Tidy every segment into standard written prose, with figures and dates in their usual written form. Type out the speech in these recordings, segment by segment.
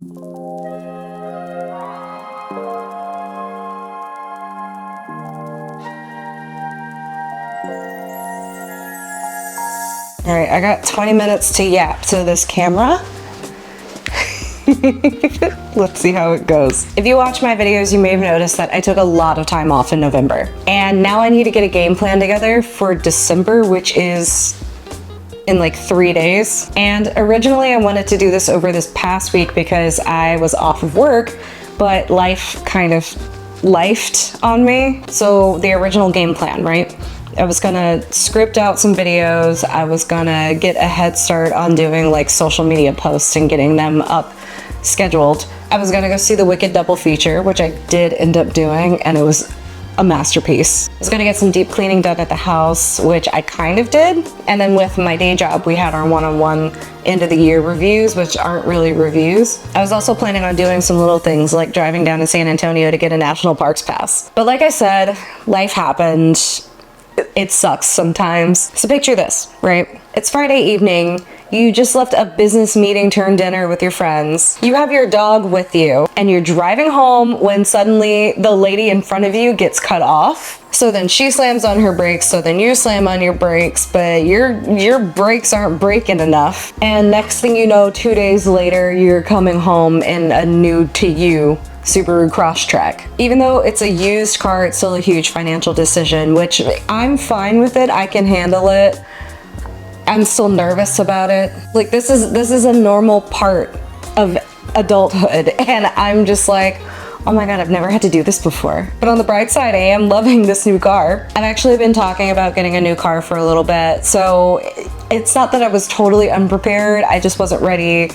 All right, I got 20 minutes to yap to this camera. Let's see how it goes. If you watch my videos, you may have noticed that I took a lot of time off in November. And now I need to get a game plan together for December, which is in like 3 days. And originally I wanted to do this over this past week because I was off of work, but life kind of lifed on me. So the original game plan, right? I was gonna script out some videos. I was gonna get a head start on doing like social media posts and getting them up scheduled. I was gonna go see the Wicked double feature, which I did end up doing, and it was a masterpiece. I was gonna get some deep cleaning done at the house, which I kind of did. And then with my day job, we had our one-on-one end of the year reviews, which aren't really reviews. I was also planning on doing some little things like driving down to San Antonio to get a national parks pass. But like I said, life happened. It sucks sometimes. So picture this, right? It's Friday evening. You just left a business meeting turned dinner with your friends. You have your dog with you and you're driving home when suddenly the lady in front of you gets cut off. So then she slams on her brakes, so then you slam on your brakes, but your brakes aren't braking enough. And next thing you know, 2 days later, you're coming home in a new to you Subaru Crosstrek. Even though it's a used car, it's still a huge financial decision, which I'm fine with it. I can handle it. I'm still nervous about it. Like this is a normal part of adulthood, and I'm just like, oh my God, I've never had to do this before. But on the bright side, I am loving this new car. I've actually been talking about getting a new car for a little bit, so it's not that I was totally unprepared. I just wasn't ready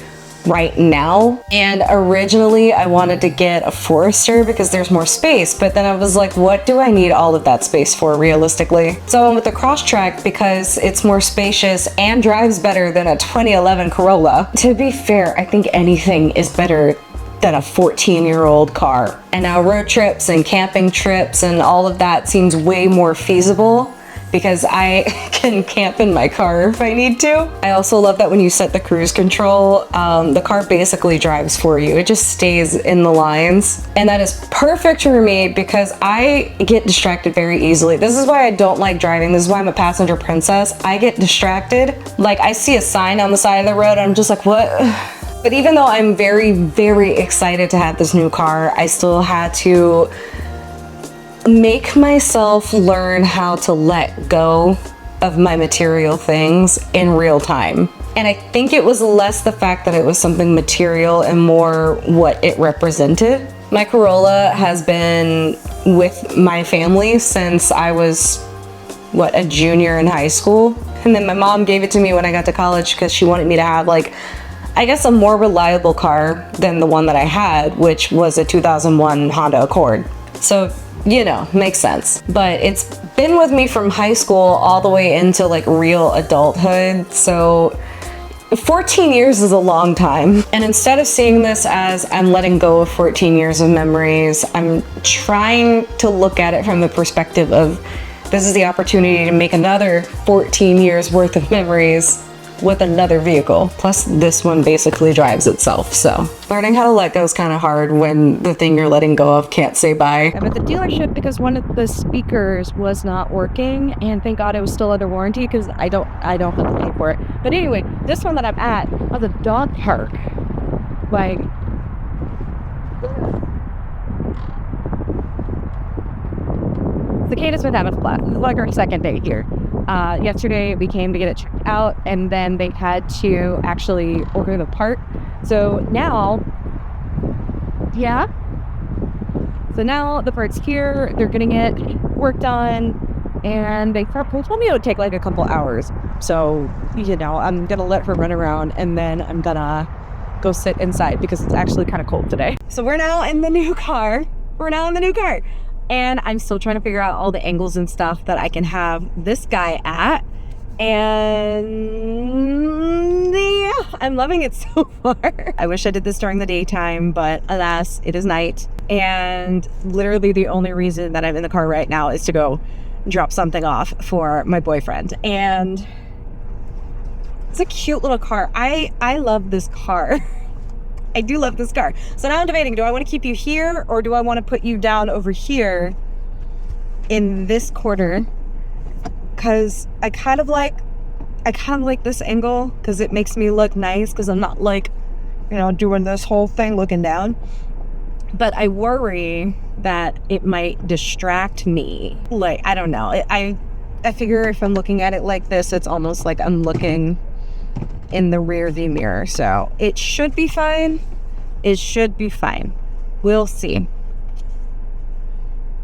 right now. And originally I wanted to get a Forester because there's more space, but then I was like, what do I need all of that space for realistically? So I went with the Crosstrek because it's more spacious and drives better than a 2011 Corolla. To be fair, I think anything is better than a 14-year-old car. And now road trips and camping trips and all of that seems way more feasible because I can camp in my car if I need to. I also love that when you set the cruise control, the car basically drives for you. It just stays in the lines. And that is perfect for me because I get distracted very easily. This is why I don't like driving. This is why I'm a passenger princess. I get distracted. Like I see a sign on the side of the road and I'm just like, what? But even though I'm very, very excited to have this new car, I still had to make myself learn how to let go of my material things in real time. And I think it was less the fact that it was something material and more what it represented. My Corolla has been with my family since I was, a junior in high school. And then my mom gave it to me when I got to college because she wanted me to have I guess a more reliable car than the one that I had, which was a 2001 Honda Accord. So, makes sense. But it's been with me from high school all the way into real adulthood. So 14 years is a long time. And instead of seeing this as I'm letting go of 14 years of memories, I'm trying to look at it from the perspective of this is the opportunity to make another 14 years worth of memories with another vehicle. Plus this one basically drives itself, so. Learning how to let go is kind of hard when the thing you're letting go of can't say bye. I'm at the dealership because one of the speakers was not working, and thank God it was still under warranty because I don't have to pay for it. But anyway, this one that I'm at was a dog park. Cicada's been having fun, our second day here. Yesterday we came to get it checked out, and then they had to actually order the part. So now the part's here, they're getting it worked on, and they told me it would take a couple hours. So, I'm gonna let her run around, and then I'm gonna go sit inside because it's actually kind of cold today. So we're now in the new car. And I'm still trying to figure out all the angles and stuff that I can have this guy at. And yeah, I'm loving it so far. I wish I did this during the daytime, but alas, it is night. And literally the only reason that I'm in the car right now is to go drop something off for my boyfriend. And it's a cute little car. I love this car. I do love this car. So now I'm debating, do I want to keep you here or do I want to put you down over here in this corner? Because I kind of like this angle because it makes me look nice because I'm not like, you know, doing this whole thing looking down. But I worry that it might distract me. Like, I don't know. I figure if I'm looking at it like this, it's almost like I'm looking in the rear view mirror. So it should be fine. It should be fine. We'll see.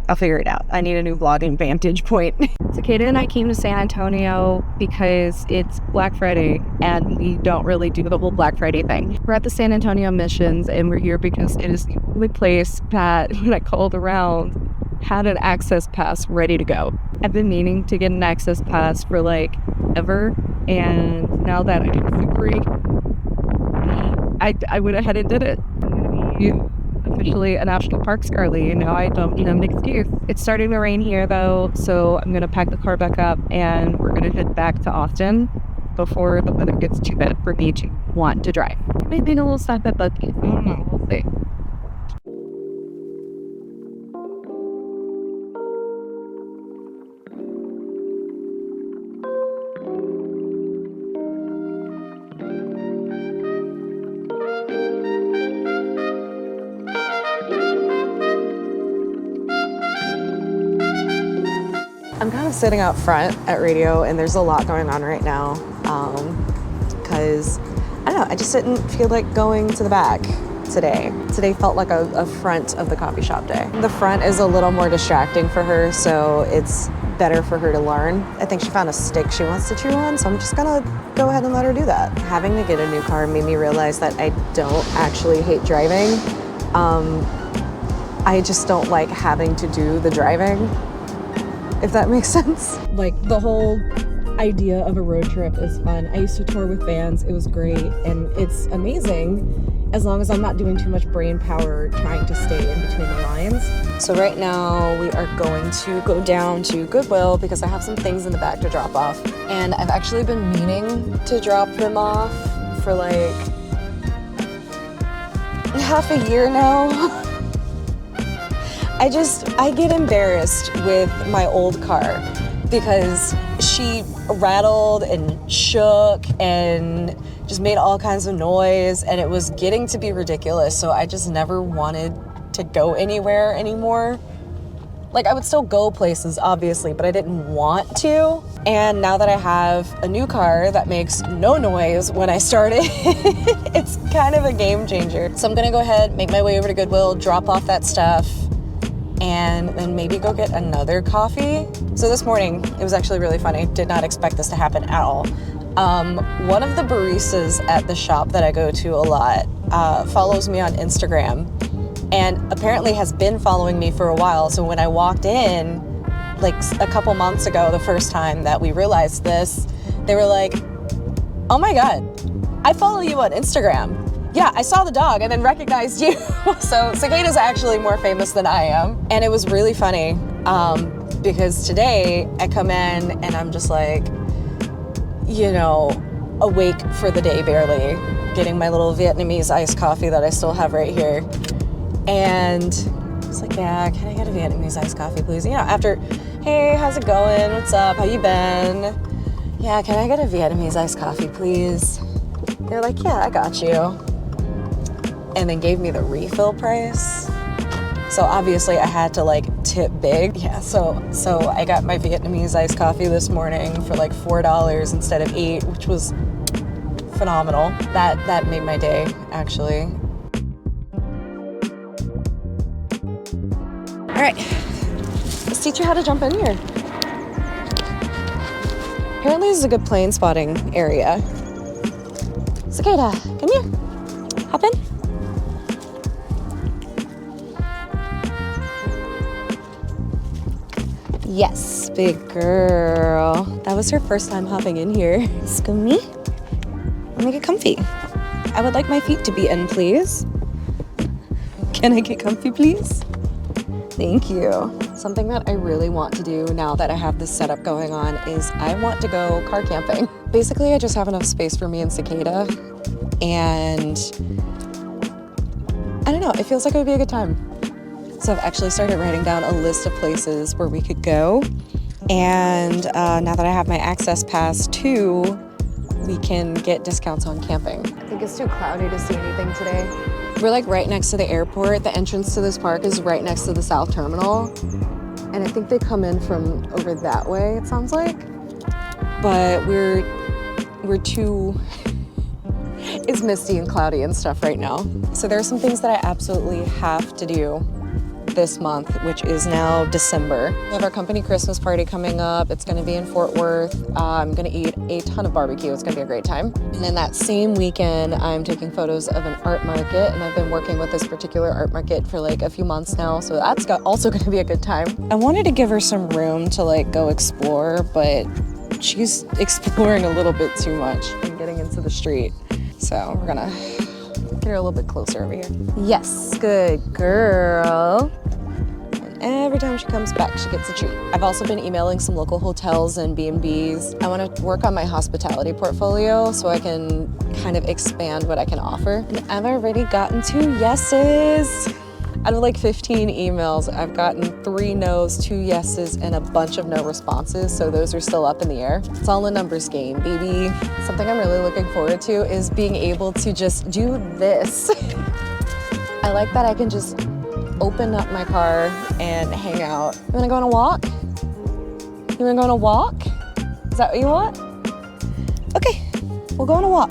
I'll figure it out. I need a new vlogging vantage point. Cicada and I came to San Antonio because it's Black Friday and we don't really do the whole Black Friday thing. We're at the San Antonio Missions and we're here because it is the only place that, when I called around, had an access pass ready to go. I've been meaning to get an access pass for like ever, and now that I have free, I went ahead and did it. Officially a national parks girlie, and now I don't need an excuse. It's starting to rain here though, so I'm gonna pack the car back up and we're gonna head back to Austin before the weather gets too bad for me to want to drive. Maybe a little stop at Bucky's. I don't know, we'll see. I'm kind of sitting out front at radio and there's a lot going on right now because, I don't know, I just didn't feel like going to the back today. Today felt like a front of the coffee shop day. The front is a little more distracting for her, so it's better for her to learn. I think she found a stick she wants to chew on, so I'm just gonna go ahead and let her do that. Having to get a new car made me realize that I don't actually hate driving. I just don't like having to do the driving, if that makes sense. Like, the whole idea of a road trip is fun. I used to tour with bands. It was great, and it's amazing as long as I'm not doing too much brain power trying to stay in between the lines. So right now we are going to go down to Goodwill because I have some things in the back to drop off. And I've actually been meaning to drop them off for like half a year now. I get embarrassed with my old car because she rattled and shook and just made all kinds of noise, and it was getting to be ridiculous, so I just never wanted to go anywhere anymore. Like, I would still go places, obviously, but I didn't want to. And now that I have a new car that makes no noise when I start it, it's kind of a game changer. So I'm gonna go ahead, make my way over to Goodwill, drop off that stuff, and then maybe go get another coffee. So this morning, it was actually really funny. Did not expect this to happen at all. One of the baristas at the shop that I go to a lot follows me on Instagram and apparently has been following me for a while. So when I walked in, like a couple months ago, the first time that we realized this, they were like, "Oh my God, I follow you on Instagram. Yeah, I saw the dog and then recognized you." So Cicada's actually more famous than I am. And it was really funny because today I come in and I'm just like, you know, awake for the day barely, getting my little Vietnamese iced coffee that I still have right here. And I was like, "Yeah, can I get a Vietnamese iced coffee, please?" You know, after, "Hey, how's it going? What's up? How you been? Yeah, can I get a Vietnamese iced coffee, please?" They're like, "Yeah, I got you." And then gave me the refill price. So obviously I had to like tip big. Yeah, so I got my Vietnamese iced coffee this morning for like $4 instead of $8, which was phenomenal. That made my day, actually. All right, let's teach you how to jump in here. Apparently this is a good plane spotting area. Cicada, come here, hop in. Yes, big girl. That was her first time hopping in here. Scoomy, let me get comfy. I would like my feet to be in, please. Can I get comfy, please? Thank you. Something that I really want to do now that I have this setup going on is I want to go car camping. Basically, I just have enough space for me and Cicada, and I don't know, it feels like it would be a good time. So I've actually started writing down a list of places where we could go. And now that I have my access pass too, we can get discounts on camping. I think it's too cloudy to see anything today. We're like right next to the airport. The entrance to this park is right next to the South Terminal. And I think they come in from over that way, it sounds like. But we're too, it's misty and cloudy and stuff right now. So there are some things that I absolutely have to do this month, which is now December. We have our company Christmas party coming up. It's gonna be in Fort Worth. I'm gonna eat a ton of barbecue. It's gonna be a great time. And then that same weekend, I'm taking photos of an art market, and I've been working with this particular art market for like a few months now, so that's also gonna be a good time. I wanted to give her some room to like go explore, but she's exploring a little bit too much and getting into the street. So we're gonna get her a little bit closer over here. Yes, good girl. And every time she comes back, she gets a treat. I've also been emailing some local hotels and B&Bs. I want to work on my hospitality portfolio so I can kind of expand what I can offer. And I've already gotten 2 yeses. Out of like 15 emails, I've gotten 3 no's, 2 yeses, and a bunch of no responses, so those are still up in the air. It's all a numbers game, baby. Something I'm really looking forward to is being able to just do this. I like that I can just open up my car and hang out. You wanna go on a walk? You wanna go on a walk? Is that what you want? Okay, we'll go on a walk.